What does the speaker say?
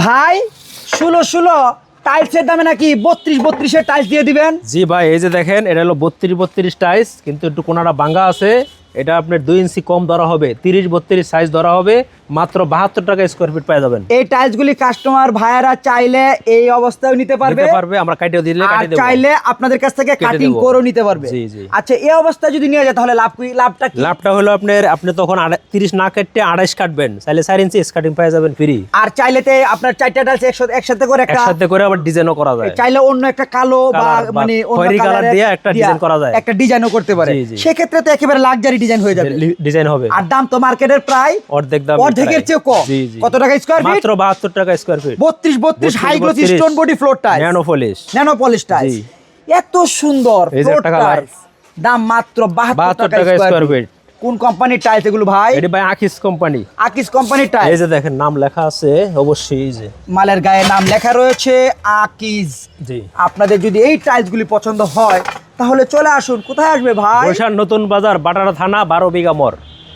ভাই 16 টাইলসের দামে নাকি 32 টাইলস দিয়ে দিবেন? জি ভাই, এই যে দেখেন, এটা হলো 32 টাইলস, কিন্তু একটু কোনাটা ভাঙা আছে। এটা আপনার 2 ইঞ্চি কম ধরা হবে, 30-32 সাইজ ধরা হবে, মাত্র 72 টাকা স্কোয়ার ফিট পেয়ে যাবেন। এই টাইলসগুলি কাস্টমার ভাইয়ারা চাইলে এই অবস্থায় নিতে পারবে, আমরা কাটিয়ে দিলে আর কাটিয়ে দেব, চাইলে আপনাদের কাছ থেকে কাটিং করেও নিতে পারবে। জি জি। আচ্ছা, এই অবস্থায় যদি নিয়ে যায় তাহলে লাভটা কি? লাভটা হলো আপনি তখন 30 না কেটে 28 কাটবেন, চাইলে 4 ইঞ্চি কাটিং পেয়ে যাবেন ফ্রি। আর চাইলেতে আপনার 4টা টাইলস একসাথে করে আবার ডিজাইনও করা যায়, চাইলে অন্য একটা কালো বা মানে অন্য কালার দিয়ে একটা ডিজাইন করা যায়, একটা ডিজাইনও করতে পারে। সেক্ষেত্রে তো একেবারে লাক্সারি ডিজাইন হয়ে যাবে, ডিজাইন হবে। আর দাম তো মার্কেটের প্রায় অর্ধেকের চেয়ে কম। কত টাকা স্কয়ার ফিট? মাত্র 72 টাকা square feet. 32 high glossy stone body floor tiles, nano polish tiles, এত সুন্দর ফ্লোর টাইলস, দাম মাত্র 72 টাকা স্কয়ার ফিট। কোন কোম্পানির টাইলস এগুলো ভাই? এটা ভাই আকিস কোম্পানি। আকিস কোম্পানির টাইলস। এই যে দেখেন নাম লেখা আছে, অবশ্যই এই যে মালের গায়ে নাম লেখা রয়েছে আকিস। জি। আপনাদের যদি এই টাইলসগুলি পছন্দ হয় তাহলে চলে আসুন। কোথায় আসবে ভাই? বরিশাল নতুন বাজার, বাটারা থানা, 12 বিঘা মোড়।